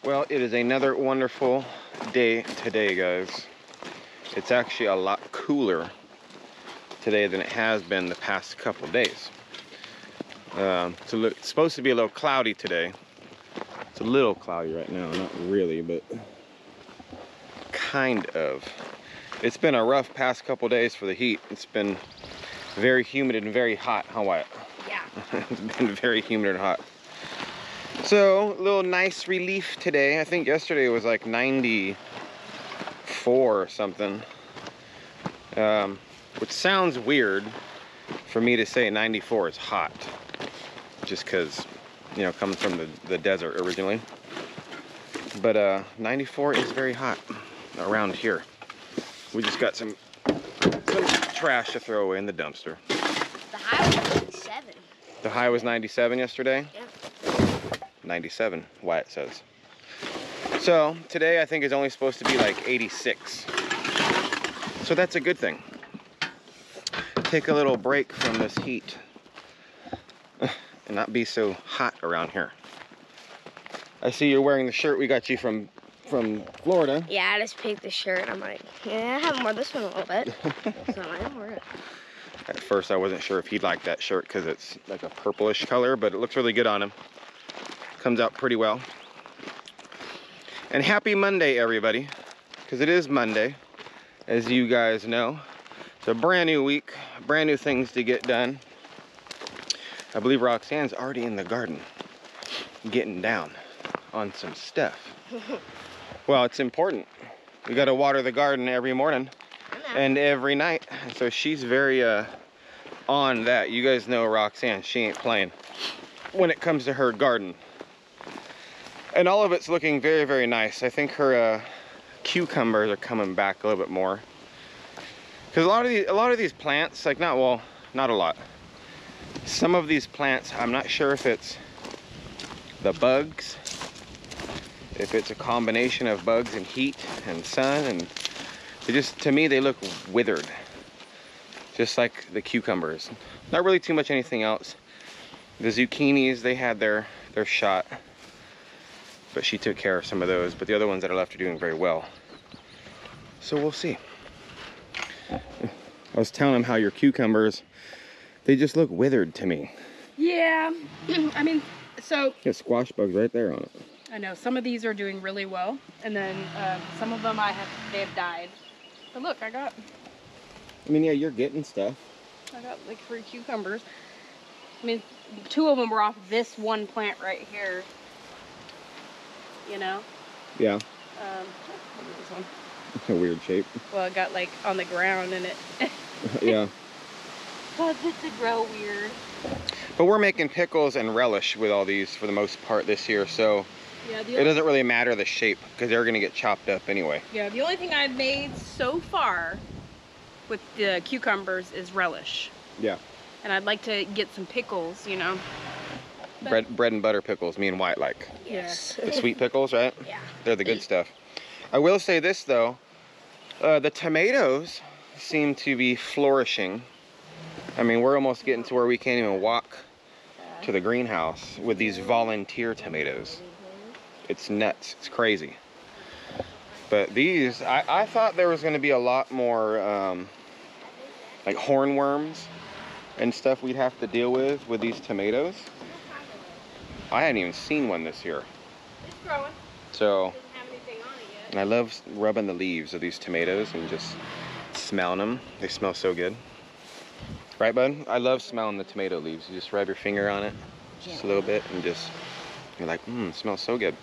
Well, it is another wonderful day today, guys. It's actually a lot cooler today than it has been the past couple days. It's supposed to be a little cloudy today. It's a little cloudy right now, not really, but kind of. It's been a rough past couple days for the heat. It's been very humid and very hot, huh, Wyatt? Yeah. It's been very humid and hot. So, a little nice relief today. I think yesterday was like 94 or something. Which sounds weird for me to say 94 is hot. Just because, you know, coming from the desert originally. But 94 is very hot around here. We just got some trash to throw away in the dumpster. The high was 97. The high was 97 yesterday? Yeah. 97, Wyatt says. So today I think is only supposed to be like 86. So that's a good thing. Take a little break from this heat and not be so hot around here. I see you're wearing the shirt we got you from Florida. Yeah, I just picked the shirt. I'm like, yeah, I haven't worn this one a little bit. So I don't wear it. At first I wasn't sure if he'd like that shirt because it's like a purplish color, but it looks really good on him. Comes out pretty well. And happy Monday, everybody, because it is Monday, as you guys know. It's a brand new week, brand new things to get done. I believe Roxanne's already in the garden getting down on some stuff. Well, it's important. We got to water the garden every morning and every night. So she's very on that. You guys know Roxanne, she ain't playing when it comes to her garden. And all of it's looking very, very nice. I think her cucumbers are coming back a little bit more. Because a lot of these plants, like not a lot. Some of these plants, I'm not sure if it's the bugs, if it's a combination of bugs and heat and sun, and they just, to me, they look withered. Just like the cucumbers. Not really too much anything else. The zucchinis, they had their shot. But she took care of some of those, but the other ones that are left are doing very well. So we'll see. I was telling him how your cucumbers, they just look withered to me. Yeah, I mean, so... Got squash bugs right there on it. I know, some of these are doing really well, and then some of them they have died. But look, I mean, yeah, you're getting stuff. I got like 3 cucumbers. I mean, 2 of them were off this one plant right here. You know? Yeah. Look at this one. It's a weird shape. Well, it got like on the ground and it... Yeah. Caused it to grow weird. But we're making pickles and relish with all these for the most part this year, so yeah, it doesn't really matter the shape because they're going to get chopped up anyway. Yeah, the only thing I've made so far with the cucumbers is relish. Yeah. And I'd like to get some pickles, you know. Bread and butter pickles, me and White like. Yes. The sweet pickles, right? Yeah. They're the good stuff. I will say this though, the tomatoes seem to be flourishing. I mean, we're almost getting to where we can't even walk to the greenhouse with these volunteer tomatoes. It's nuts, it's crazy. But these, I thought there was gonna be a lot more like hornworms and stuff we'd have to deal with these tomatoes. I hadn't even seen one this year. It's growing. So, Doesn't have anything on it yet. and I love rubbing the leaves of these tomatoes and just smelling them. They smell so good. Right, bud? I love smelling the tomato leaves. You just rub your finger on it just a little bit and just, you're like, it smells so good.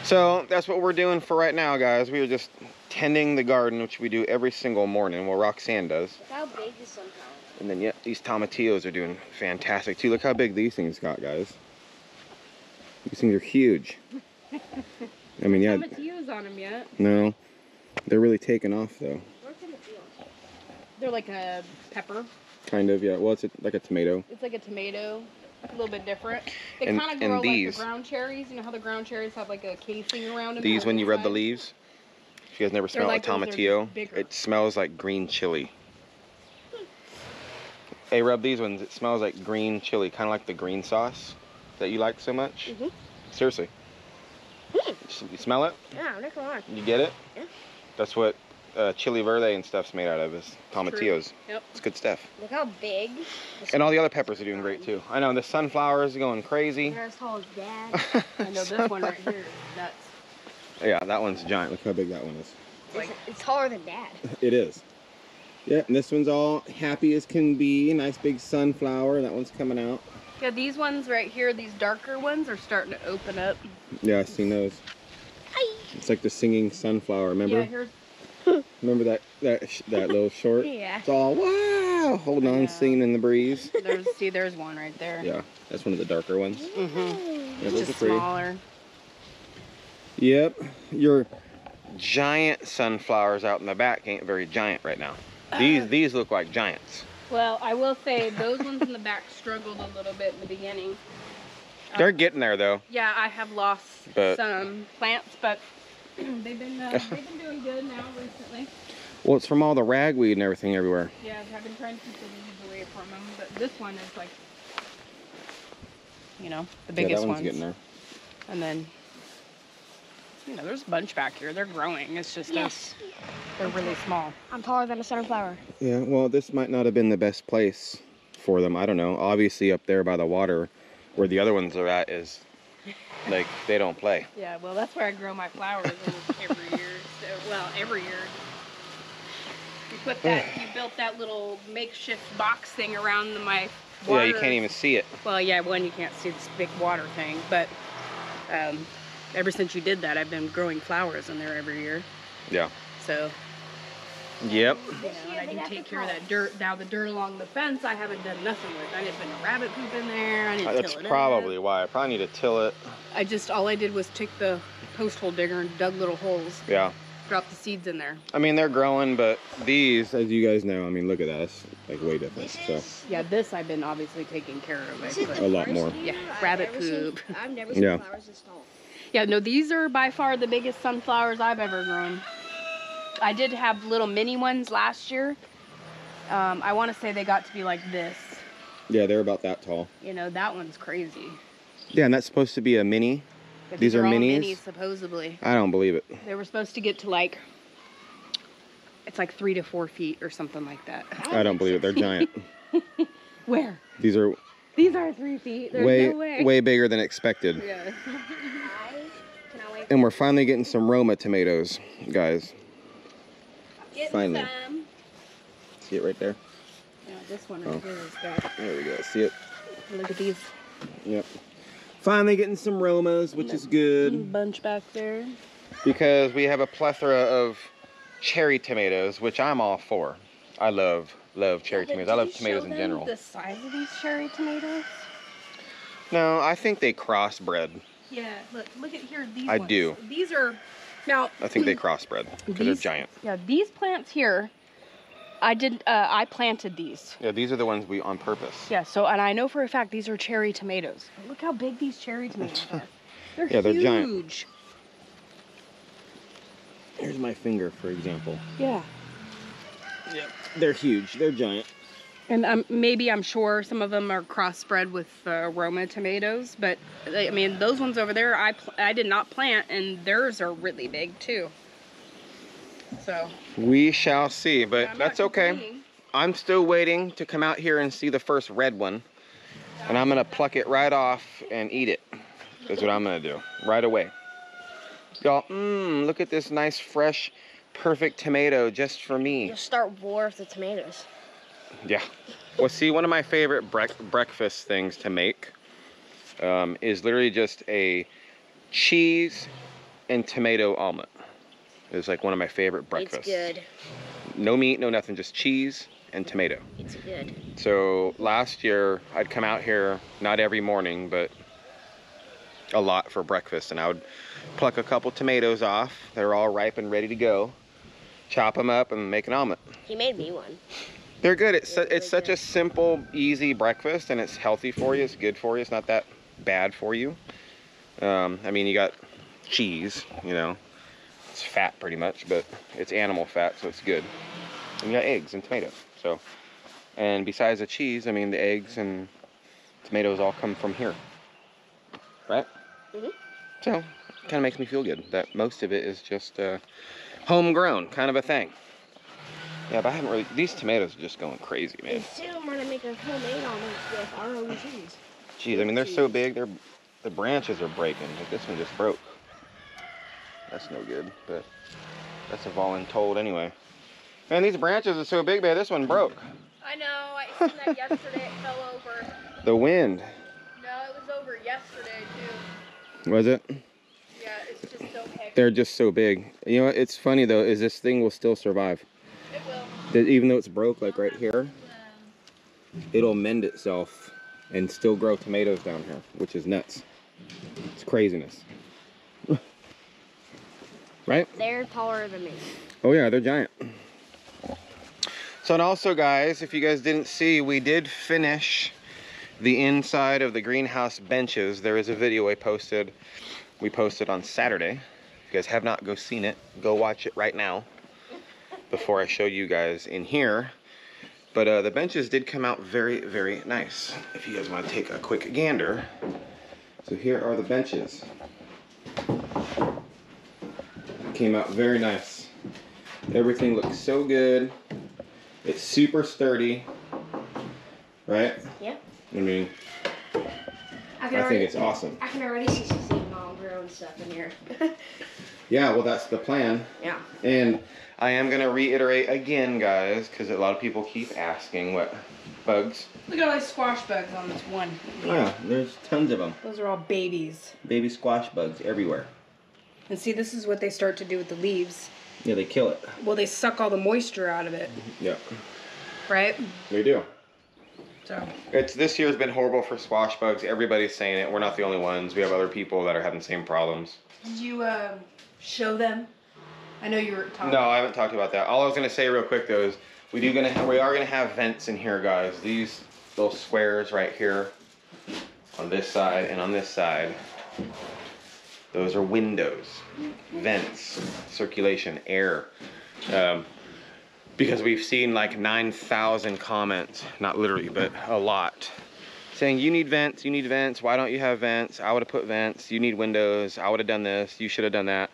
So that's what we're doing for right now, guys. We are just tending the garden, which we do every single morning. Well, Roxanne does. Look how big this one is. And then, yeah, these tomatillos are doing fantastic too. Look how big these things got, guys. These things are huge. I mean, yeah. Tomatillos on them yet? No, they're really taking off though. They're like a pepper. Kind of, yeah. Well, it's like a tomato. It's like a tomato, a little bit different. They And- kind of and grow like these. the ground cherries. You know how the ground cherries have like a casing around them? These, on when you rub the inside? leaves, if you guys never They're smell like a those, they're tomatillo, just bigger. it smells like green chili. Hey, rub these ones. It smells like green chili, kind of like the green sauce that you like so much. Mm-hmm. Seriously. You smell it? Yeah, I'm not gonna lie. You get it? Yeah. That's what chili verde and stuff's made out of, is tomatillos. Yep. It's good stuff. Look how big. And all the other peppers are doing great too. I know the sunflowers are going crazy. They're as tall as Dad. I know this one right here is nuts. Yeah, that one's giant. Look how big that one is. It's taller than Dad. It is. Yeah, and this one's all happy as can be. Nice big sunflower. That one's coming out. Yeah, these ones right here, these darker ones are starting to open up. Yeah, I've seen those. Hi. It's like the singing sunflower, remember? Yeah, here's Remember that little short? Yeah. It's all, wow, holding on, singing in the breeze. there's one right there. Yeah, that's one of the darker ones. Mm-hmm. Yeah, those Just are pretty. smaller. Yep, your giant sunflowers out in the back ain't very giant right now. These look like giants. Well, I will say those ones in the back struggled a little bit in the beginning. They're getting there though. Yeah, I have lost some plants, but they've been doing good now recently. Well, it's from all the ragweed and everything everywhere. Yeah, I've been trying to keep the weeds away from them, but this one is like, you know, the biggest yeah, that one's ones. getting there. And then, you know, there's a bunch back here. They're growing. It's just they're really small. I'm taller than a sunflower. Yeah, well, this might not have been the best place for them. I don't know. Obviously, up there by the water, where the other ones are at, is like they don't play. Yeah, well, that's where I grow my flowers every year. So, well, every year. You put that, you built that little makeshift box thing around my water. Yeah, you can't even see it. Well, yeah, one, you can't see this big water thing, but ever since you did that, I've been growing flowers in there every year. Yeah. So. Yep. You know, and I do take care of that dirt. Now the dirt along the fence, I haven't done nothing with. I didn't put no rabbit poop in there. I didn't That's till it probably up. why. I probably need to till it. All I did was take the post hole digger and dug little holes. Yeah. Drop the seeds in there. I mean, they're growing, but these, as you guys know, I mean, look at that. It's like way different. So Yeah, this I've been obviously taking care of. This is But, the A lot first more. year Yeah, I've rabbit ever seen- poop. I've never seen Yeah. flowers this tall. yeah, no, these are by far the biggest sunflowers I've ever grown. I did have little mini ones last year. I want to say they got to be like this. yeah, they're about that tall. You know, that one's crazy. Yeah, and that's supposed to be a mini. But These are all minis? minis, supposedly. I don't believe it. They were supposed to get to like, it's like 3 to 4 feet or something like that. I don't believe it. They're giant. Where? These are These are 3 feet. There's no way. way bigger than expected. Yeah. Can I wait? And we're finally getting some Roma tomatoes, guys. Getting Finally. some. See it right there? Yeah, this one right here is good. There we go. See it? Look at these. Yep. Finally getting some Romas, which is good. Bunch back there. Because we have a plethora of cherry tomatoes, which I'm all for. I love cherry tomatoes. I love tomatoes in general. The size of these cherry tomatoes? No, I think they crossbred. Yeah, look at here. These I ones. do. These are, now, I think they crossbred because they're These- giant. yeah, these plants here, I planted these. Yeah, these are the ones we on purpose. Yeah, so, and I know for a fact these are cherry tomatoes. Look how big these cherry tomatoes are. They're Yeah, they're huge. giant. Here's my finger, for example. Yeah. Yep. They're huge. They're giant. And maybe I'm sure some of them are crossbred with Roma tomatoes, but I mean those ones over there I did not plant, and theirs are really big too. So We shall see, but I'm not that's okay. complaining. I'm still waiting to come out here and see the first red one. And I'm gonna pluck it right off and eat it. That's what I'm gonna do, right away. Y'all, look at this nice, fresh, perfect tomato just for me. You'll start war with the tomatoes. Yeah. Well, see, one of my favorite breakfast things to make is literally just a cheese and tomato omelet. It's like one of my favorite breakfasts. It's good. No meat, no nothing, just cheese and tomato. It's good. So last year, I'd come out here, not every morning, but a lot for breakfast, and I would pluck a couple tomatoes off. They're all ripe and ready to go. Chop them up and make an omelet. He made me one. They're good. It's really such good. a simple, easy breakfast, and it's healthy for you. It's good for you. It's not that bad for you. I mean, you got cheese, you know. It's fat pretty much, but it's animal fat, so it's good. And you got eggs and tomatoes. So, and besides the cheese, I mean, the eggs and tomatoes all come from here, right? So, it kind of makes me feel good that most of it is just homegrown, kind of a thing. Yeah, but I haven't really, these tomatoes are just going crazy, man. And soon we're gonna make a homemade omelet with our own cheese. Jeez, I mean, they're so big, the branches are breaking. Like, this one just broke. That's no good, but that's a voluntold anyway. Man, these branches are so big, man, this one broke. I know, I seen that yesterday, it fell over. The wind. No, it was over yesterday too. Was it? Yeah, it's just so heavy. They're just so big. You know what, it's funny though, is this thing will still survive. It will. Even though it's broke, like right here, it'll mend itself and still grow tomatoes down here, which is nuts. It's craziness. Right? They're taller than me. Oh yeah, they're giant. So, and also guys, if you guys didn't see, we did finish the inside of the greenhouse benches. There is a video we posted on Saturday. If you guys have not seen it, go watch it right now before I show you guys in here. But the benches did come out very, very nice. If you guys want to take a quick gander. So here are the benches. Came out very nice. Everything looks so good. It's super sturdy, right? Yep. I mean, I think it's awesome. I can already see some mom-grown stuff in here. Yeah, well, that's the plan. Yeah. And I am going to reiterate again, guys, because a lot of people keep asking what bugs. Look at all these squash bugs on this one. Oh, yeah, there's tons of them. Those are all babies. Baby squash bugs everywhere. And see, this is what they start to do with the leaves. Yeah, they kill it. Well, they suck all the moisture out of it. Yeah. Right? They do. So. This year's been horrible for squash bugs. Everybody's saying it. We're not the only ones. We have other people that are having the same problems. Did you show them? I know you were talking. No, I haven't talked about that. All I was gonna say real quick though is we are gonna have vents in here, guys. These little squares right here on this side and on this side. Those are windows, vents, circulation, air. Because we've seen like 9,000 comments, not literally, but a lot, saying you need vents, why don't you have vents? I would have put vents, you need windows, I would have done this, you should have done that.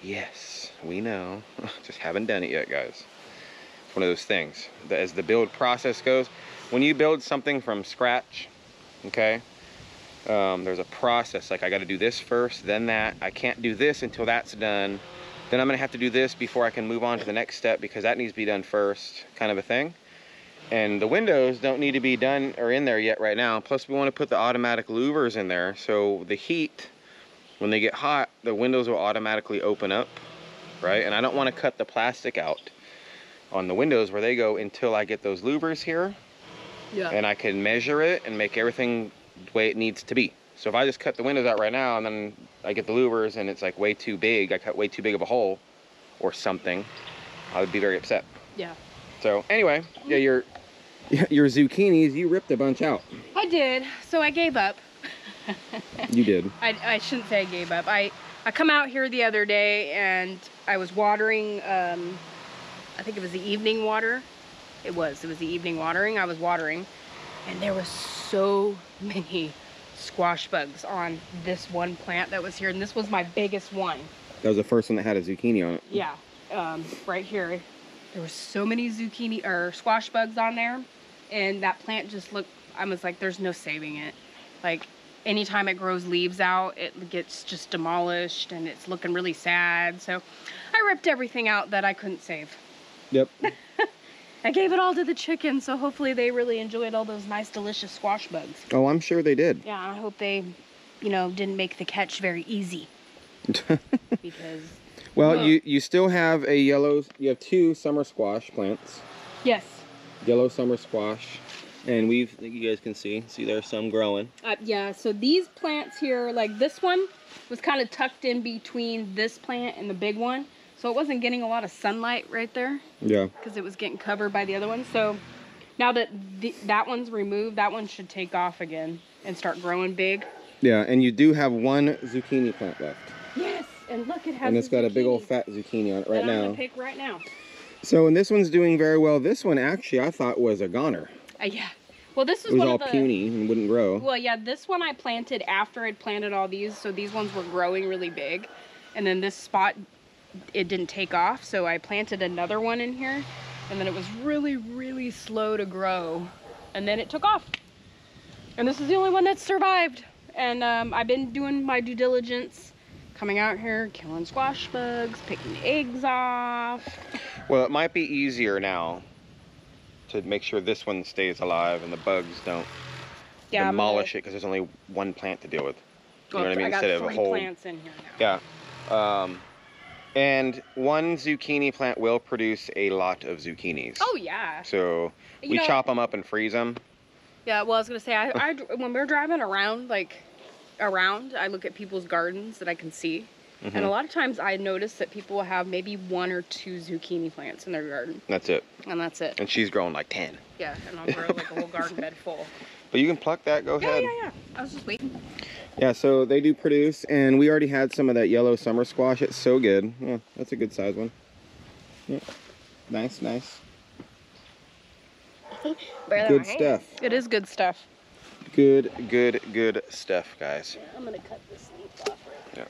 Yes, we know, just haven't done it yet, guys. It's one of those things, that as the build process goes, when you build something from scratch, okay, there's a process, like I gotta do this first, then that, I can't do this until that's done, then I'm gonna have to do this before I can move on to the next step because that needs to be done first, kind of a thing. And the windows don't need to be done or in there yet right now, plus we wanna put the automatic louvers in there, so the heat, when they get hot, the windows will automatically open up, right? And I don't wanna cut the plastic out on the windows where they go until I get those louvers here. Yeah. And I can measure it and make everything the way it needs to be. So if I just cut the windows out right now and then I get the louvers and it's like way too big, I cut way too big of a hole or something, I would be very upset. Yeah. So anyway, yeah, your zucchinis, you ripped a bunch out. I did, so I gave up. You did. I shouldn't say I gave up. I come out here the other day and I was watering, I think it was the evening water. It was the evening watering. I was watering and there was so many squash bugs on this one plant that was here, and this was my biggest one. That was the first one that had a zucchini on it. Yeah, right here. There were so many zucchini or squash bugs on there, and that plant just looked, I was like, there's no saving it. Like, anytime it grows leaves out, it gets just demolished, and it's looking really sad. So I ripped everything out that I couldn't save. Yep. I gave it all to the chickens, so hopefully they really enjoyed all those nice, delicious squash bugs. Oh, I'm sure they did. Yeah, I hope they, you know, didn't make the catch very easy. Because... Well, you still have you have 2 summer squash plants. Yes. Yellow summer squash. And you guys can see there's some growing. Yeah, so these plants here, like this one was kind of tucked in between this plant and the big one. So it wasn't getting a lot of sunlight right there. Yeah. Because it was getting covered by the other one. So now that that one's removed, that one should take off again and start growing big. Yeah, and you do have 1 zucchini plant left. Yes, and look, it has. And it's got a big old fat zucchini on it right now. I'm gonna pick right now. So, and this one's doing very well. This one actually I thought was a goner. Yeah. Well, this it is was one all of the, puny and wouldn't grow. Well, yeah, this one I planted after I'd planted all these, so these ones were growing really big. And then this spot, it didn't take off, so I planted another one in here. And then it was really, really slow to grow. And then it took off. And this is the only one that survived. And I've been doing my due diligence, coming out here, killing squash bugs, picking eggs off. Well, it might be easier now to make sure this one stays alive and the bugs don't demolish it, because there's only one plant to deal with. You know what I mean? I got Instead of a 3 whole plants in here now. Yeah. And one zucchini plant will produce a lot of zucchinis. Oh, yeah. So we chop them up and freeze them. Yeah, well, I was going to say, I when we're driving around, I look at people's gardens that I can see. Mm-hmm. And a lot of times I notice that people will have maybe 1 or 2 zucchini plants in their garden. That's it. And that's it. And she's growing like 10. Yeah, and I'll grow like a whole garden bed full. But you can pluck that, go ahead. Yeah. I was just waiting. Yeah, so they do produce, and we already had some of that yellow summer squash. It's so good. Yeah, that's a good size one. Yeah. Nice. Good stuff. It is good stuff. Good stuff, guys. Yeah, I'm going to cut this leaf off right Yeah.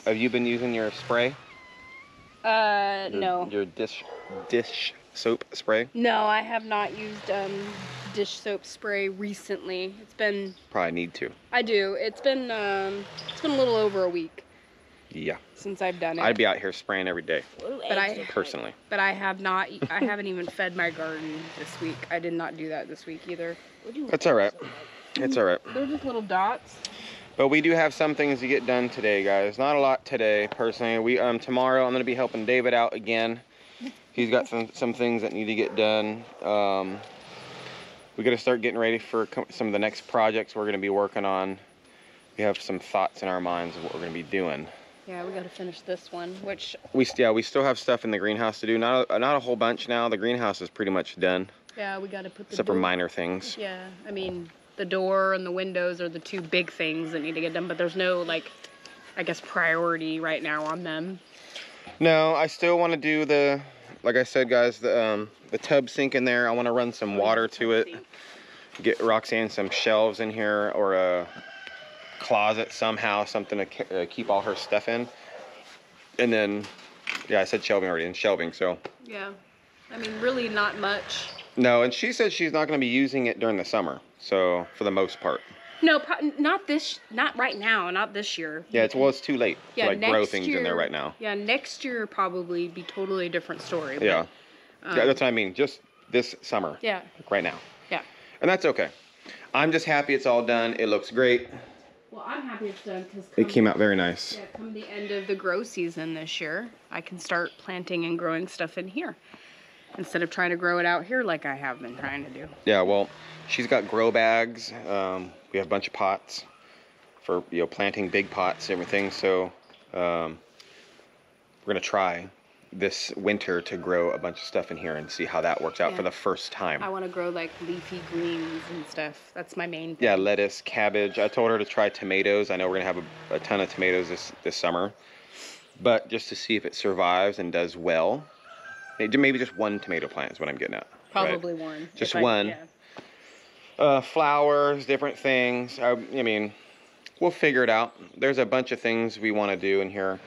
Have you been using your spray? No. Your dish soap spray? No, I have not used dish soap spray recently. It's been... Probably need to. I do. It's been a little over a week. Yeah. Since I've done it. I'd be out here spraying every day. But personally. But I have not. I haven't even fed my garden this week. I did not do that this week either. That's all right. It's all right. They're just little dots. But we do have some things to get done today, guys. Not a lot today, personally. We tomorrow I'm gonna be helping David out again. He's got some things that need to get done. We got to start getting ready for some of the next projects we're gonna be working on. We have some thoughts in our minds of what we're gonna be doing. Yeah, we got to finish this one, which... We still have stuff in the greenhouse to do. Not a whole bunch now. The greenhouse is pretty much done. Yeah, we got to put the except for minor things. Yeah, I mean, the door and the windows are the 2 big things that need to get done, but there's no, like, I guess, priority right now on them. No, I still want to do the, like I said, guys, the tub sink in there. I want to run some water to it. Get Roxanne some shelves in here, or a closet somehow, something to keep all her stuff in. And then, yeah, I said shelving already, and shelving, so. Yeah, I mean, really not much. No, and she said she's not going to be using it during the summer, so for the most part. No, not right now, not this year. Yeah, it's too late to like grow things in there right now. Yeah, next year probably be totally a different story. But, yeah, yeah, that's what I mean. Just this summer. Yeah. Like right now. Yeah. And that's okay. I'm just happy it's all done. It looks great. Well, I'm happy it's done because it came out very nice. Yeah, come the end of the grow season this year, I can start planting and growing stuff in here instead of trying to grow it out here like I have been trying to do. Yeah, well, she's got grow bags. We have a bunch of pots for planting big pots, everything. So we're gonna try this winter to grow a bunch of stuff in here and see how that works out for the first time. I want to grow like leafy greens and stuff. That's my main thing. Yeah, lettuce, cabbage. I told her to try tomatoes. I know we're gonna have a ton of tomatoes this summer, but just to see if it survives and does well. Maybe just 1 tomato plant is what I'm getting at. Probably right? 1. Just 1. Yeah. Flowers, different things. I mean, we'll figure it out. There's a bunch of things we want to do in here.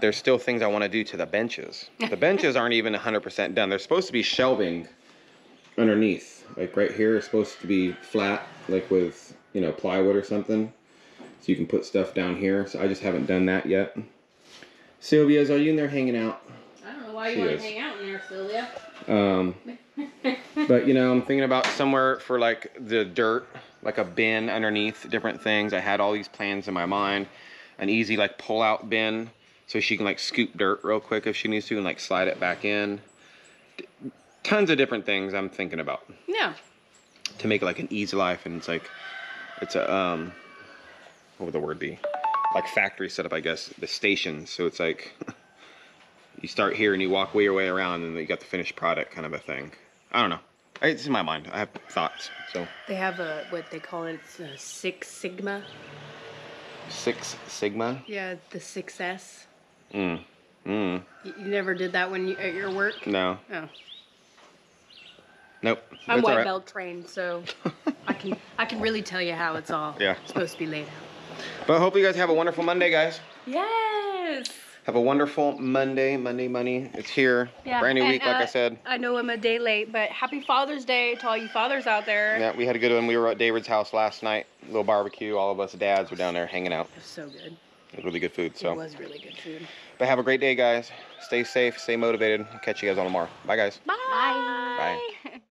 There's still things I want to do to the benches. The benches aren't even 100% done. They're supposed to be shelving underneath. Like right here is supposed to be flat, like with, plywood or something. So you can put stuff down here. So I just haven't done that yet. Sylvia's, are you in there hanging out? I don't know why you want to hang out in there, Sylvia. But I'm thinking about somewhere for like the dirt, like a bin underneath different things. I had all these plans in my mind. An easy like pull out bin so she can like scoop dirt real quick if she needs to and like slide it back in. Tons of different things I'm thinking about. Yeah. To make it like an easy life, and it's a what would the word be? Like factory setup, I guess. The stations. So it's like you start here and you walk your way around and you got the finished product kind of a thing. I don't know. It's in my mind. I have thoughts. So they have what they call it. It's a 6 Sigma. 6 Sigma? Yeah, the 6S. You never did that at your work? No. Oh. Nope. I'm It's all white right. belt trained, so I can really tell you how it's all supposed to be laid out. But hopefully you guys have a wonderful Monday, guys. Yes. Have a wonderful Monday. Monday money. It's here. Yeah. Brand new and, week, like I said. I know I'm a day late, but happy Father's Day to all you fathers out there. Yeah, we had a good one. We were at David's house last night. Little barbecue. All of us dads were down there hanging out. It was so good. It was really good food. So. It was really good food. But have a great day, guys. Stay safe. Stay motivated. I'll catch you guys on tomorrow. Bye, guys. Bye. Bye.